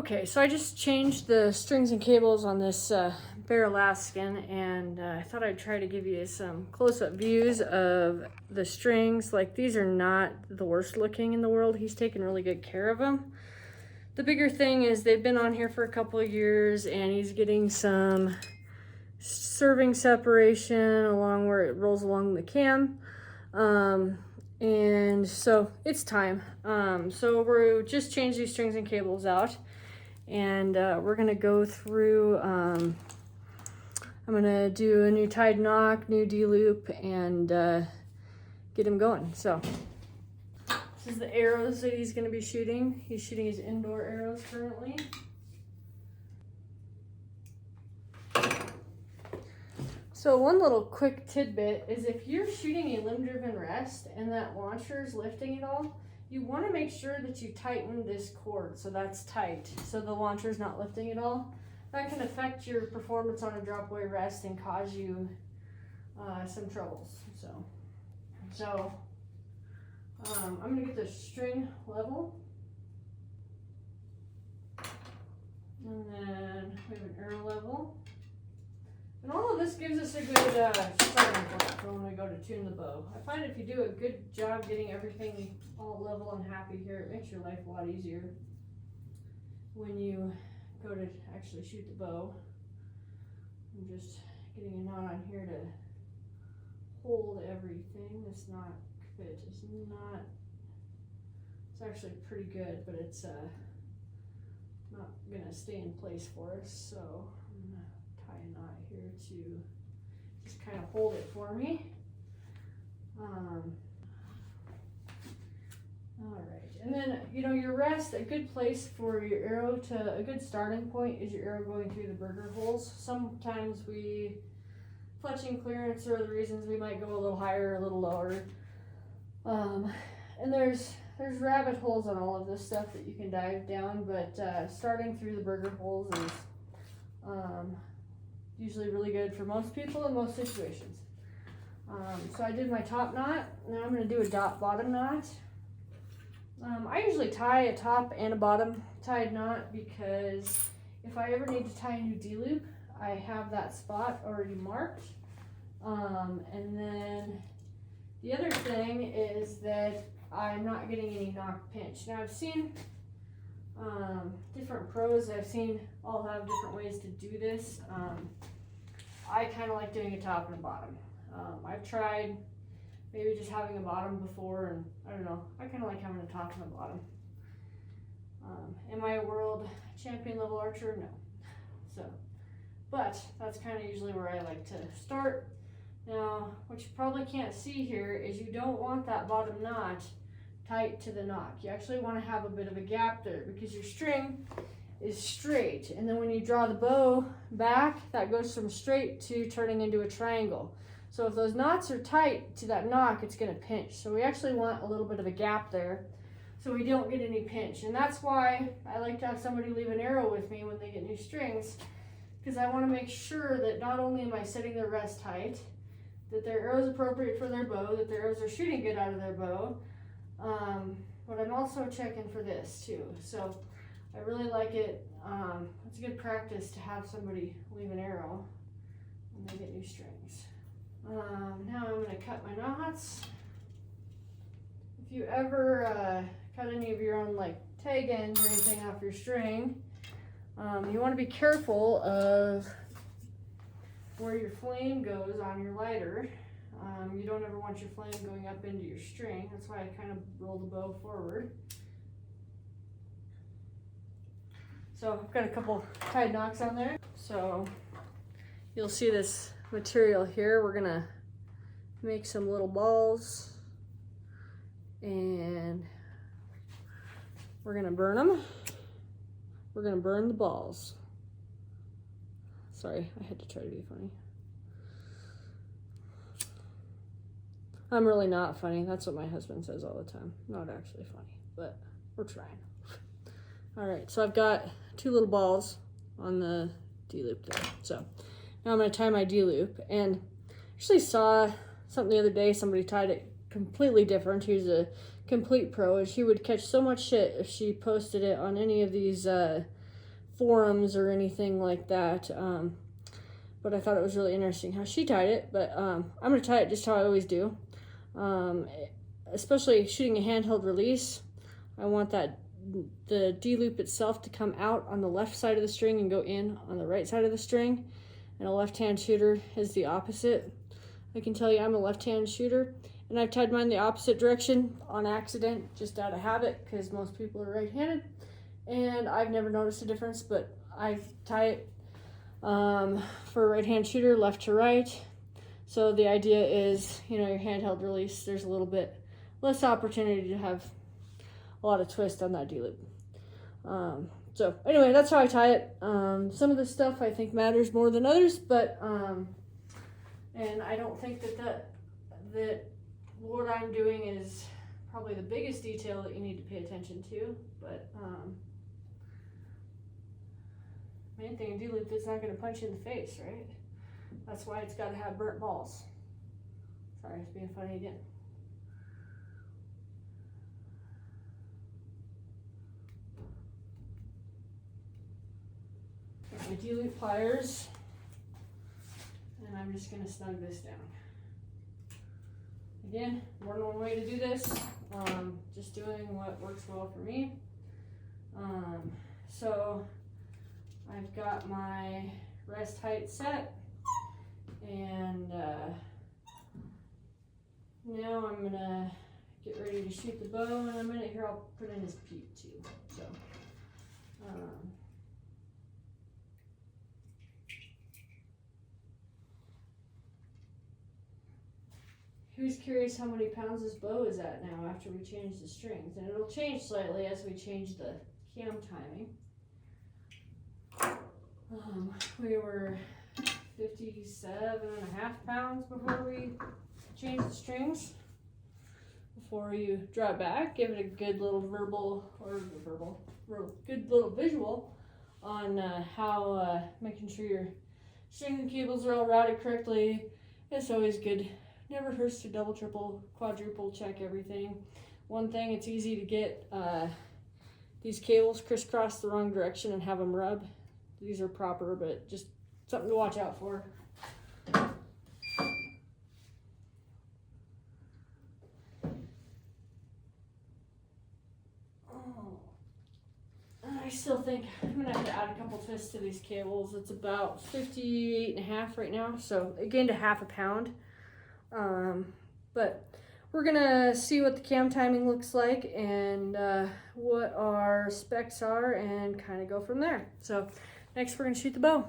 Okay, so I just changed the strings and cables on this Bear Alaskan, and I thought I'd try to give you some close-up views of the strings. Like, these are not the worst looking in the world. He's taken really good care of them. The bigger thing is they've been on here for a couple of years, and he's getting some serving separation along where it rolls along the cam. And so it's time. So we're just changed these strings and cables out, and we're gonna go through, I'm gonna do a new tied knock, new D-loop, and get him going. So this is the arrows that he's gonna be shooting. He's shooting his indoor arrows currently. So one little quick tidbit is if you're shooting a limb-driven rest and that launcher is lifting it all, you want to make sure that you tighten this cord so that's tight, so the launcher is not lifting it all. That can affect your performance on a drop-away rest and cause you some troubles. So I'm going to get the string level. And then we have an arrow level. And all of this gives us a good starting point for when we go to tune the bow. I find if you do a good job getting everything all level and happy here, it makes your life a lot easier when you go to actually shoot the bow. I'm just getting a knot on here to hold everything. This knot fit is not, it's actually pretty good, but it's not gonna stay in place for us, so I'm gonna tie a knot here to just kind of hold it for me. All right, and then your rest, a good place for your arrow a good starting point is your arrow going through the burger holes. Sometimes fletching clearance are the reasons we might go a little higher or a little lower. And there's rabbit holes on all of this stuff that you can dive down, but starting through the burger holes is usually really good for most people in most situations. So I did my top knot. Now I'm going to do a bottom knot. I usually tie a top and a bottom tied knot because if I ever need to tie a new D-loop, I have that spot already marked. And then the other thing is that I'm not getting any knock pinch. Now I've seen different pros I've seen all have different ways to do this. I kind of like doing a top and a bottom. I've tried maybe just having a bottom before, and I don't know, I kind of like having a top and a bottom. Am I a world champion level archer? No. But that's kind of usually where I like to start. Now, what you probably can't see here is you don't want that bottom knot tight to the knock. You actually want to have a bit of a gap there because your string is straight, and then when you draw the bow back, that goes from straight to turning into a triangle. So if those knots are tight to that knock, it's going to pinch. So we actually want a little bit of a gap there so we don't get any pinch. And that's why I like to have somebody leave an arrow with me when they get new strings, because I want to make sure that not only am I setting their rest tight, that their arrow is appropriate for their bow, that their arrows are shooting good out of their bow, but I'm also checking for this too. So I really like it. It's a good practice to have somebody leave an arrow when they get new strings. Now I'm going to cut my knots. If you ever cut any of your own like tag ends or anything off your string, you want to be careful of where your flame goes on your lighter. You don't ever want your flame going up into your string. That's why I kind of roll the bow forward. So I've got a couple tied knocks on there. So you'll see this material here. We're gonna make some little balls and we're gonna burn them. We're gonna burn the balls. Sorry, I had to try to be funny. I'm really not funny. That's what my husband says all the time. Not actually funny, but we're trying. All right, so I've got two little balls on the D-loop there. So now I'm gonna tie my D-loop, and actually saw something the other day, somebody tied it completely different. He was a complete pro, and she would catch so much shit if she posted it on any of these forums or anything like that. But I thought it was really interesting how she tied it. But I'm going to tie it just how I always do. Especially shooting a handheld release, I want the D-loop itself to come out on the left side of the string and go in on the right side of the string. And a left-hand shooter is the opposite. I can tell you I'm a left-hand shooter, and I've tied mine the opposite direction on accident, just out of habit, because most people are right-handed. And I've never noticed a difference, but I tie it for a right-hand shooter, left to right. So the idea is, you know, your handheld release, there's a little bit less opportunity to have a lot of twist on that D-loop. So anyway, that's how I tie it. Some of the stuff I think matters more than others, but and I don't think that what I'm doing is probably the biggest detail that you need to pay attention to. But main thing, a D-loop is not going to punch you in the face, right? That's why it's got to have burnt balls. Sorry, it's being funny again. Got my D-loop pliers, and I'm just going to snug this down. Again, more than one way to do this. Just doing what works well for me. So I've got my rest height set, and now I'm gonna get ready to shoot the bow. In a minute here, I'll put in his peep too. So. Who's curious how many pounds this bow is at now after we change the strings? And it'll change slightly as we change the cam timing. We were 57.5 pounds before we changed the strings. Before you draw it back, give it a good little good little visual on how making sure your strings and cables are all routed correctly. It's always good. Never hurts to double, triple, quadruple check everything. One thing, it's easy to get these cables crisscross the wrong direction and have them rub. These are proper, but just something to watch out for. I still think I'm gonna have to add a couple twists to these cables. It's about 58.5 right now, so it gained a half a pound. But we're gonna see what the cam timing looks like and what our specs are and kind of go from there. So next we're gonna shoot the bow.